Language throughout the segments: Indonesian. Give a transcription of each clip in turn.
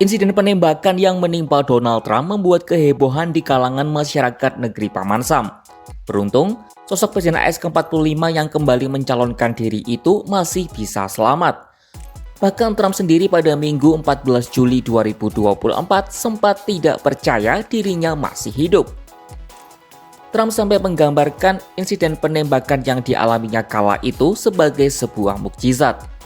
Insiden penembakan yang menimpa Donald Trump membuat kehebohan di kalangan masyarakat negeri Paman Sam. Beruntung, sosok Presiden AS ke-45 yang kembali mencalonkan diri itu masih bisa selamat. Bahkan Trump sendiri pada Minggu 14 Juli 2024 sempat tidak percaya dirinya masih hidup. Trump sampai menggambarkan insiden penembakan yang dialaminya kala itu sebagai sebuah mukjizat.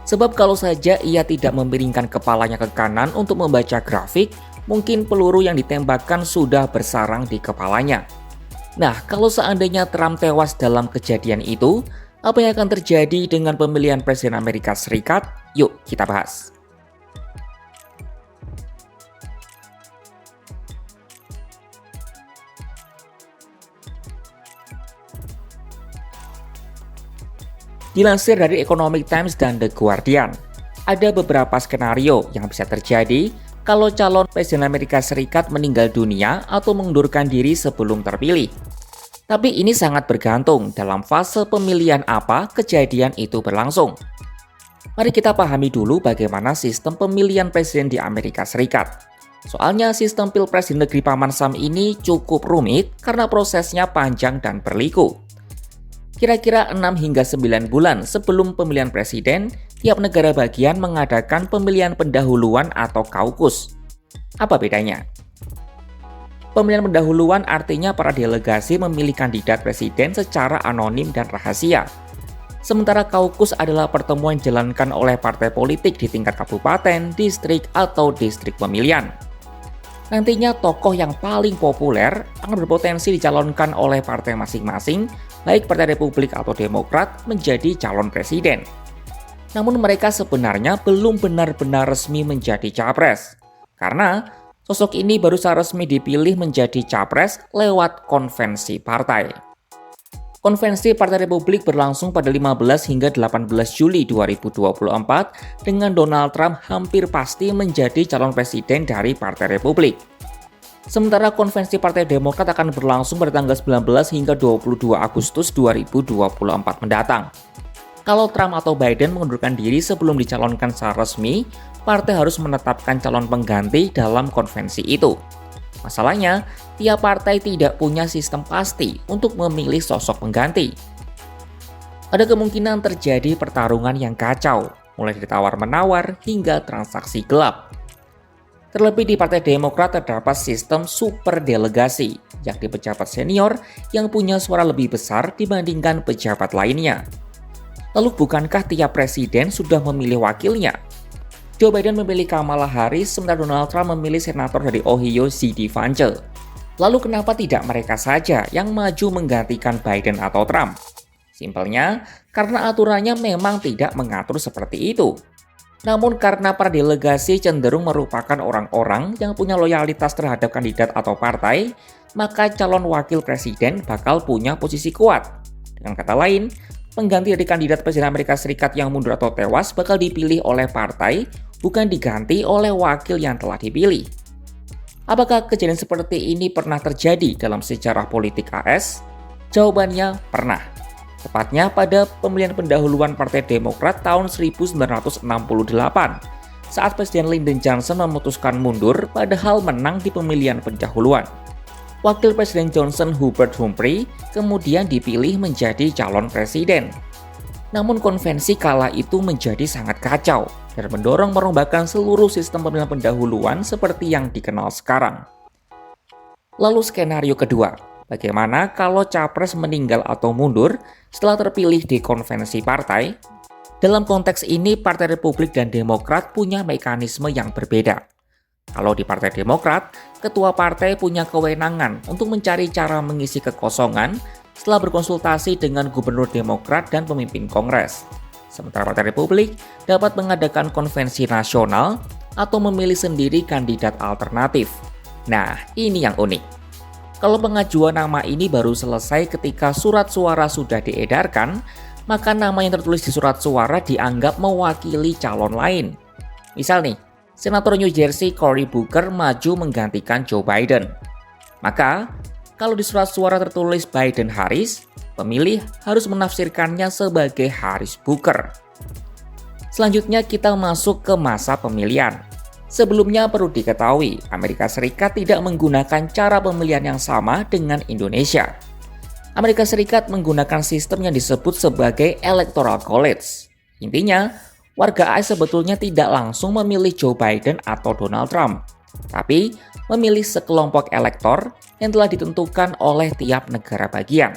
Sebab kalau saja ia tidak memiringkan kepalanya ke kanan untuk membaca grafik, mungkin peluru yang ditembakkan sudah bersarang di kepalanya. Nah, kalau seandainya Trump tewas dalam kejadian itu, apa yang akan terjadi dengan pemilihan Presiden Amerika Serikat? Yuk kita bahas. Dilansir dari Economic Times dan The Guardian, ada beberapa skenario yang bisa terjadi kalau calon Presiden Amerika Serikat meninggal dunia atau mengundurkan diri sebelum terpilih. Tapi ini sangat bergantung dalam fase pemilihan apa kejadian itu berlangsung. Mari kita pahami dulu bagaimana sistem pemilihan presiden di Amerika Serikat. Soalnya sistem pilpres di negeri Paman Sam ini cukup rumit karena prosesnya panjang dan berliku. Kira-kira 6 hingga 9 bulan sebelum pemilihan presiden, tiap negara bagian mengadakan pemilihan pendahuluan atau kaukus. Apa bedanya? Pemilihan pendahuluan artinya para delegasi memilih kandidat presiden secara anonim dan rahasia. Sementara kaukus adalah pertemuan yang dijalankan oleh partai politik di tingkat kabupaten, distrik, atau distrik pemilihan. Nantinya tokoh yang paling populer akan berpotensi dicalonkan oleh partai masing-masing, baik Partai Republik atau Demokrat, menjadi calon presiden. Namun mereka sebenarnya belum benar-benar resmi menjadi capres, karena sosok ini baru secara resmi dipilih menjadi capres lewat konvensi partai. Konvensi Partai Republik berlangsung pada 15 hingga 18 Juli 2024 dengan Donald Trump hampir pasti menjadi calon presiden dari Partai Republik. Sementara konvensi Partai Demokrat akan berlangsung pada tanggal 19 hingga 22 Agustus 2024 mendatang. Kalau Trump atau Biden mengundurkan diri sebelum dicalonkan secara resmi, partai harus menetapkan calon pengganti dalam konvensi itu. Masalahnya, tiap partai tidak punya sistem pasti untuk memilih sosok pengganti. Ada kemungkinan terjadi pertarungan yang kacau, mulai dari tawar-menawar hingga transaksi gelap. Terlebih di Partai Demokrat terdapat sistem super delegasi, yakni pejabat senior yang punya suara lebih besar dibandingkan pejabat lainnya. Lalu bukankah tiap presiden sudah memilih wakilnya? Joe Biden memilih Kamala Harris, sementara Donald Trump memilih senator dari Ohio J.D. Vance. Lalu kenapa tidak mereka saja yang maju menggantikan Biden atau Trump? Simpelnya, karena aturannya memang tidak mengatur seperti itu. Namun karena para delegasi cenderung merupakan orang-orang yang punya loyalitas terhadap kandidat atau partai, maka calon wakil presiden bakal punya posisi kuat. Dengan kata lain, pengganti dari kandidat Presiden Amerika Serikat yang mundur atau tewas bakal dipilih oleh partai, bukan diganti oleh wakil yang telah dipilih. Apakah kejadian seperti ini pernah terjadi dalam sejarah politik AS? Jawabannya pernah. Tepatnya pada pemilihan pendahuluan Partai Demokrat tahun 1968, saat Presiden Lyndon Johnson memutuskan mundur padahal menang di pemilihan pendahuluan. Wakil Presiden Johnson, Hubert Humphrey, kemudian dipilih menjadi calon presiden. Namun konvensi kala itu menjadi sangat kacau dan mendorong merombakan seluruh sistem pemilihan pendahuluan seperti yang dikenal sekarang. Lalu skenario kedua, bagaimana kalau capres meninggal atau mundur setelah terpilih di konvensi partai? Dalam konteks ini, Partai Republik dan Demokrat punya mekanisme yang berbeda. Kalau di Partai Demokrat, ketua partai punya kewenangan untuk mencari cara mengisi kekosongan setelah berkonsultasi dengan gubernur Demokrat dan pemimpin Kongres. Sementara Partai Republik dapat mengadakan konvensi nasional atau memilih sendiri kandidat alternatif. Nah, ini yang unik. Kalau pengajuan nama ini baru selesai ketika surat suara sudah diedarkan, maka nama yang tertulis di surat suara dianggap mewakili calon lain. Misal nih, Senator New Jersey Cory Booker maju menggantikan Joe Biden. Maka, kalau di surat suara tertulis Biden-Harris, pemilih harus menafsirkannya sebagai Harris Booker. Selanjutnya kita masuk ke masa pemilihan. Sebelumnya perlu diketahui, Amerika Serikat tidak menggunakan cara pemilihan yang sama dengan Indonesia. Amerika Serikat menggunakan sistem yang disebut sebagai Electoral College. Intinya, warga AS sebetulnya tidak langsung memilih Joe Biden atau Donald Trump, tapi memilih sekelompok elektor yang telah ditentukan oleh tiap negara bagian.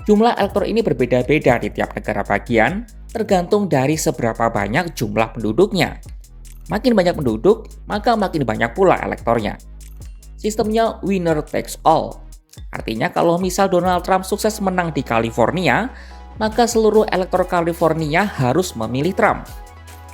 Jumlah elektor ini berbeda-beda di tiap negara bagian, tergantung dari seberapa banyak jumlah penduduknya. Makin banyak penduduk, maka makin banyak pula elektornya. Sistemnya winner takes all. Artinya kalau misal Donald Trump sukses menang di California, maka seluruh elektor California harus memilih Trump.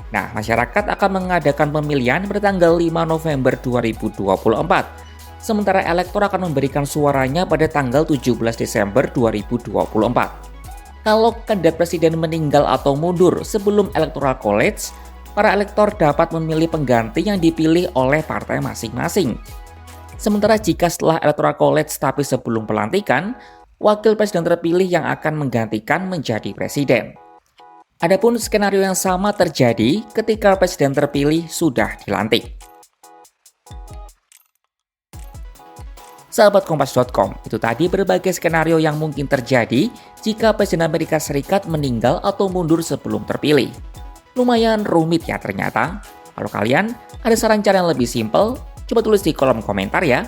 Nah, masyarakat akan mengadakan pemilihan pada tanggal 5 November 2024. Sementara elektor akan memberikan suaranya pada tanggal 17 Desember 2024. Kalau kandidat presiden meninggal atau mundur sebelum Electoral College, para elektor dapat memilih pengganti yang dipilih oleh partai masing-masing. Sementara jika setelah Electoral College tapi sebelum pelantikan, wakil presiden terpilih yang akan menggantikan menjadi presiden. Adapun skenario yang sama terjadi ketika presiden terpilih sudah dilantik. Sahabat Kompas.com, itu tadi berbagai skenario yang mungkin terjadi jika Presiden Amerika Serikat meninggal atau mundur sebelum terpilih. Lumayan rumit ya ternyata. Kalau kalian ada saran cara yang lebih simpel, coba tulis di kolom komentar ya.